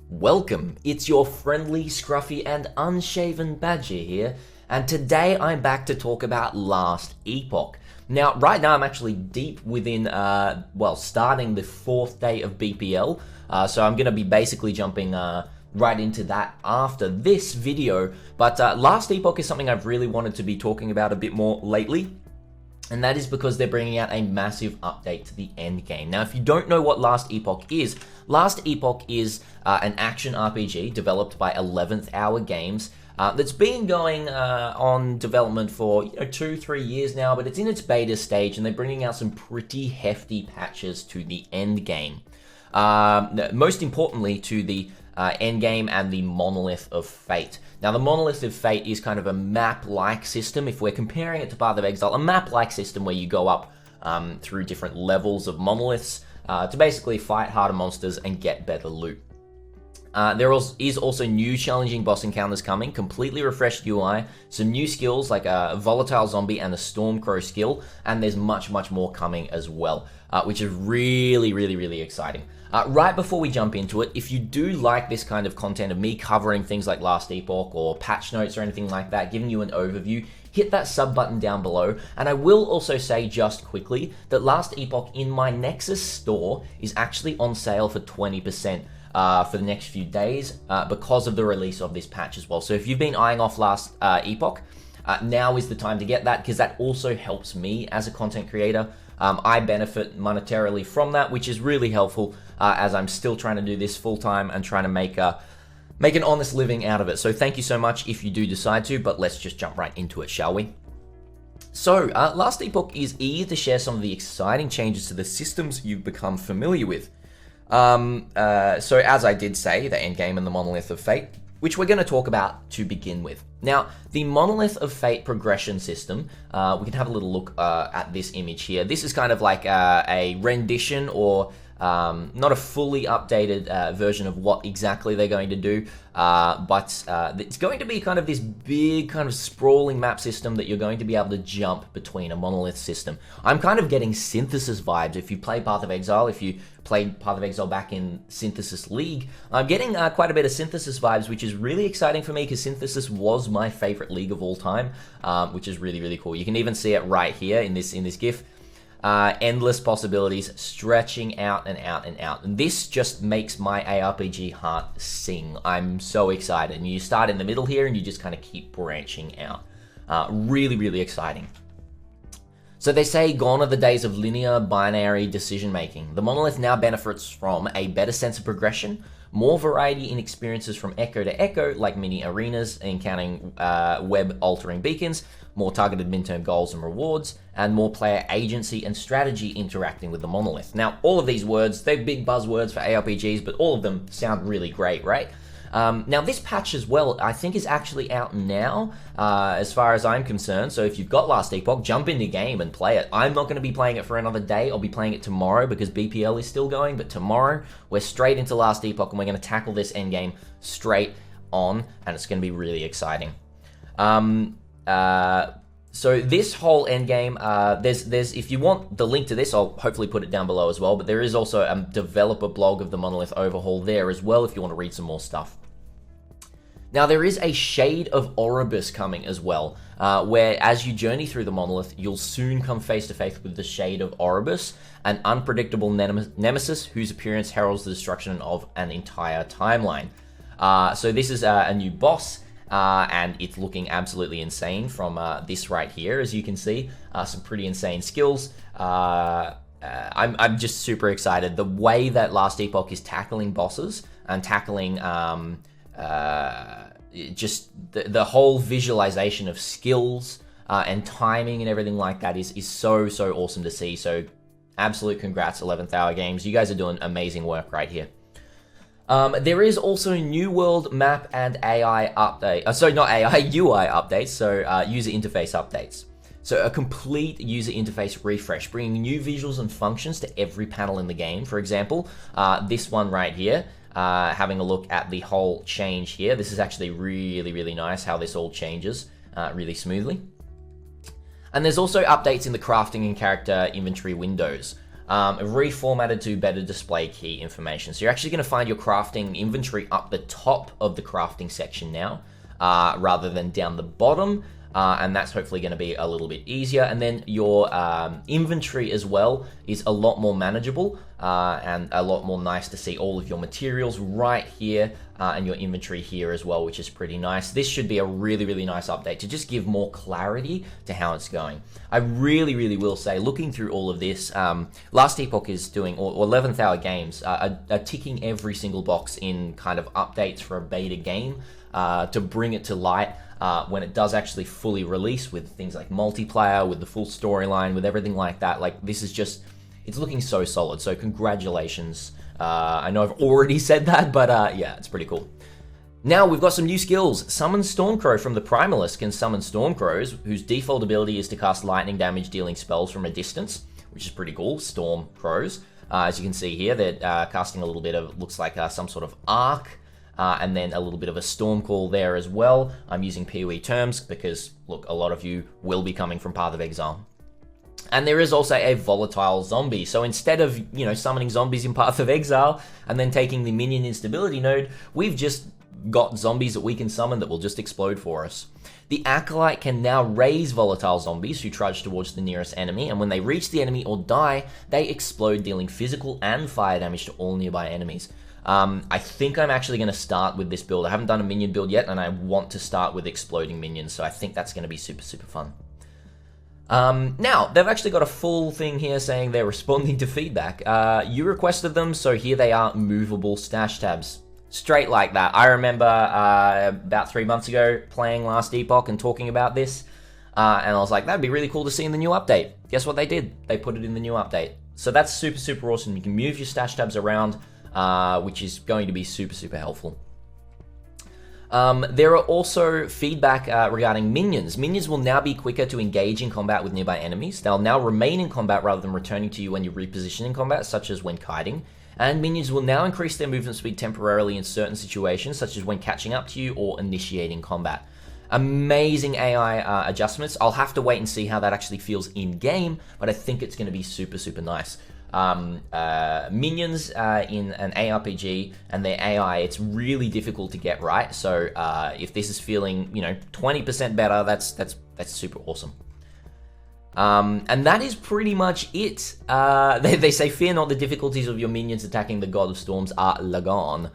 Welcome, it's your friendly, scruffy and unshaven badger here, and today I'm back to talk about Last Epoch. Now, right now I'm actually deep within, starting the 4th day of BPL, so I'm going to be basically jumping right into that after this video, but Last Epoch is something I've really wanted to be talking about a bit more lately. And that is because they're bringing out a massive update to the Endgame. Now, if you don't know what Last Epoch is an action RPG developed by 11th Hour Games that's been going on development for 2-3 years now, but it's in its beta stage, and they're bringing out some pretty hefty patches to the Endgame. Most importantly, to the Endgame and the Monolith of Fate. Now, the Monolith of Fate is kind of a map-like system. If we're comparing it to Path of Exile, a map-like system where you go up through different levels of monoliths to basically fight harder monsters and get better loot. There is also new challenging boss encounters coming, completely refreshed UI, some new skills like a Volatile Zombie and a Stormcrow skill, and there's much more coming as well, which is really exciting. Right before we jump into it, if you do like this kind of content of me covering things like Last Epoch or patch notes or anything like that, giving you an overview, hit that sub button down below. And I will also say just quickly that Last Epoch in my Nexus store is actually on sale for 20%. For the next few days because of the release of this patch as well. So if you've been eyeing off Last Epoch, now is the time to get that, because that also helps me as a content creator. I benefit monetarily from that, which is really helpful as I'm still trying to do this full time and trying to make an honest living out of it. So thank you so much if you do decide to, but let's just jump right into it, shall we? So Last Epoch is eager to share some of the exciting changes to the systems you've become familiar with. So as I did say, the Endgame and the Monolith of Fate, which we're going to talk about to begin with. Now, the Monolith of Fate progression system, we can have a little look at this image here. This is kind of like a rendition or not a fully updated version of what exactly they're going to do, but it's going to be kind of this big kind of sprawling map system that you're going to be able to jump between a monolith system. I'm kind of getting Synthesis vibes. If you play Path of Exile, if you played Path of Exile back in Synthesis League, I'm getting quite a bit of Synthesis vibes, which is really exciting for me because Synthesis was my favorite league of all time, which is really cool. You can even see it right here in this GIF. Endless possibilities stretching out and out and out. And this just makes my ARPG heart sing. I'm so excited. And you start in the middle here and you just kind of keep branching out. Really exciting. So they say gone are the days of linear binary decision making. The Monolith now benefits from a better sense of progression, more variety in experiences from echo to echo, like mini arenas encountering web-altering beacons, more targeted midterm goals and rewards, and more player agency and strategy interacting with the Monolith. Now, all of these words, they're big buzzwords for ARPGs, but all of them sound really great, right? Now, this patch as well, I think is actually out now, as far as I'm concerned. So if you've got Last Epoch, jump into game and play it. I'm not going to be playing it for another day. I'll be playing it tomorrow because BPL is still going. But tomorrow, we're straight into Last Epoch and we're going to tackle this endgame straight on. And it's going to be really exciting. So this whole endgame, there's if you want the link to this, I'll hopefully put it down below as well. But there is also a developer blog of the Monolith overhaul there as well if you want to read some more stuff. Now, there is a Shade of Oribus coming as well, where as you journey through the Monolith, you'll soon come face to face with the Shade of Oribus, an unpredictable nemesis whose appearance heralds the destruction of an entire timeline. So this is a new boss, and it's looking absolutely insane from this right here, as you can see. Some pretty insane skills. I'm just super excited. The way that Last Epoch is tackling bosses and tackling just the whole visualization of skills and timing and everything like that is so awesome to see. So absolute congrats, 11th Hour Games. You guys are doing amazing work right here. There is also New World map and AI update. Sorry, not AI, UI updates. So user interface updates. So a complete user interface refresh, bringing new visuals and functions to every panel in the game. For example, this one right here. Having a look at the whole change here. This is actually really nice how this all changes really smoothly. And there's also updates in the crafting and character inventory windows. reformatted to better display key information. So you're actually going to find your crafting inventory up the top of the crafting section now, rather than down the bottom. And that's hopefully going to be a little bit easier. And then your inventory as well is a lot more manageable and a lot more nice to see all of your materials right here and your inventory here as well, which is pretty nice. This should be a really, really nice update to just give more clarity to how it's going. I really, really will say, looking through all of this, Last Epoch is doing, or 11th Hour Games, are ticking every single box in kind of updates for a beta game to bring it to light. When it does actually fully release with things like multiplayer, with the full storyline, with everything like that. Like, this is just, it's looking so solid. So congratulations. I know I've already said that, but yeah, it's pretty cool. Now we've got some new skills. Summon Stormcrow from the Primalist can summon Stormcrows, whose default ability is to cast lightning damage dealing spells from a distance, which is pretty cool. Stormcrows. As you can see here, they're casting a little bit of, looks like some sort of arc. And then a little bit of a storm call there as well. I'm using PoE terms because, look, a lot of you will be coming from Path of Exile. And there is also a Volatile Zombie. So instead of, you know, summoning zombies in Path of Exile and then taking the minion instability node, we've just got zombies that we can summon that will just explode for us. The Acolyte can now raise Volatile Zombies who trudge towards the nearest enemy, and when they reach the enemy or die, they explode, dealing physical and fire damage to all nearby enemies. I think I'm actually going to start with this build. I haven't done a minion build yet, and I want to start with exploding minions, so I think that's going to be super, super fun. Now, they've actually got a full thing here saying they're responding to feedback. You requested them, so here they are, movable stash tabs. Straight like that. I remember about 3 months ago playing Last Epoch and talking about this, and I was like, that'd be really cool to see in the new update. Guess what they did? They put it in the new update. So that's super, super awesome. You can move your stash tabs around, which is going to be super, super helpful. There are also feedback regarding minions. Minions will now be quicker to engage in combat with nearby enemies. They'll now remain in combat rather than returning to you when you reposition in combat, such as when kiting. And minions will now increase their movement speed temporarily in certain situations, such as when catching up to you or initiating combat. Amazing AI adjustments. I'll have to wait and see how that actually feels in-game, but I think it's going to be super, super nice. Minions in an ARPG and their AI, it's really difficult to get right. So if this is feeling, you know, 20% better, that's super awesome. And that is pretty much it. They say, fear not, the difficulties of your minions attacking the God of Storms are lagon.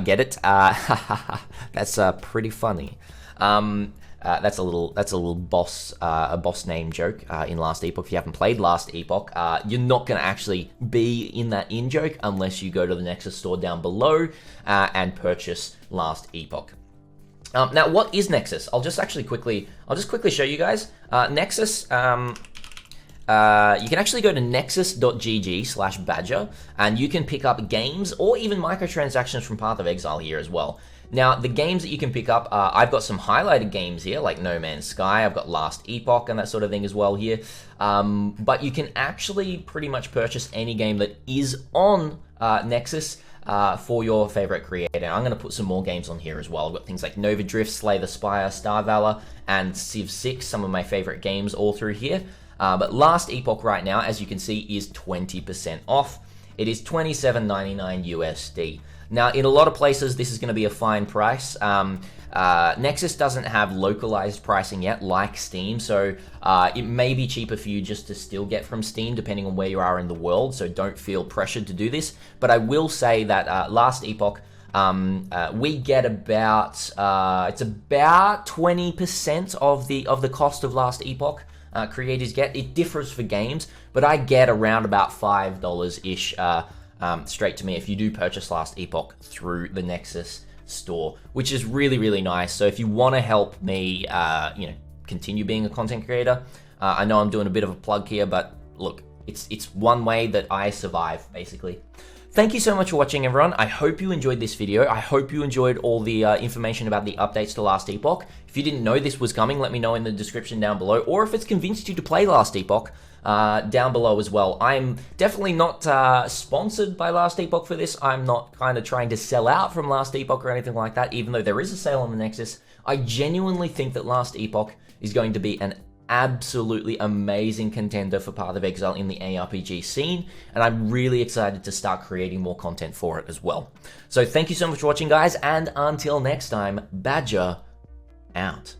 Get it? That's pretty funny. That's a little boss name joke in Last Epoch. If you haven't played Last Epoch, you're not going to actually be in that in-joke unless you go to the Nexus store down below and purchase Last Epoch. Now, what is Nexus? I'll just quickly show you guys. Nexus, you can actually go to nexus.gg/badger, and you can pick up games or even microtransactions from Path of Exile here as well. Now, the games that you can pick up, I've got some highlighted games here, like No Man's Sky, I've got Last Epoch and that sort of thing as well here. But you can actually pretty much purchase any game that is on Nexus for your favorite creator. I'm going to put some more games on here as well. I've got things like Nova Drift, Slay the Spire, Star Valor, and Civ 6, some of my favorite games all through here. But Last Epoch right now, as you can see, is 20% off. It is $27.99 USD. Now, in a lot of places, this is going to be a fine price. Nexus doesn't have localized pricing yet, like Steam, so it may be cheaper for you just to still get from Steam, depending on where you are in the world, so don't feel pressured to do this. But I will say that Last Epoch, we get about, it's about 20% of the cost of Last Epoch. Creators get. It differs for games, but I get around about $5-ish straight to me if you do purchase Last Epoch through the Nexus store, which is really, really nice. So if you want to help me, you know, continue being a content creator, I know I'm doing a bit of a plug here, but look, it's one way that I survive, basically. Thank you so much for watching, everyone. I hope you enjoyed this video. I hope you enjoyed all the information about the updates to Last Epoch. If you didn't know this was coming, let me know in the description down below, or if it's convinced you to play Last Epoch, down below as well. I'm definitely not sponsored by Last Epoch for this. I'm not kind of trying to sell out from Last Epoch or anything like that, even though there is a sale on the Nexus. I genuinely think that Last Epoch is going to be an absolutely amazing contender for Path of Exile in the ARPG scene, and I'm really excited to start creating more content for it as well. So thank you so much for watching, guys, and until next time, Badger out.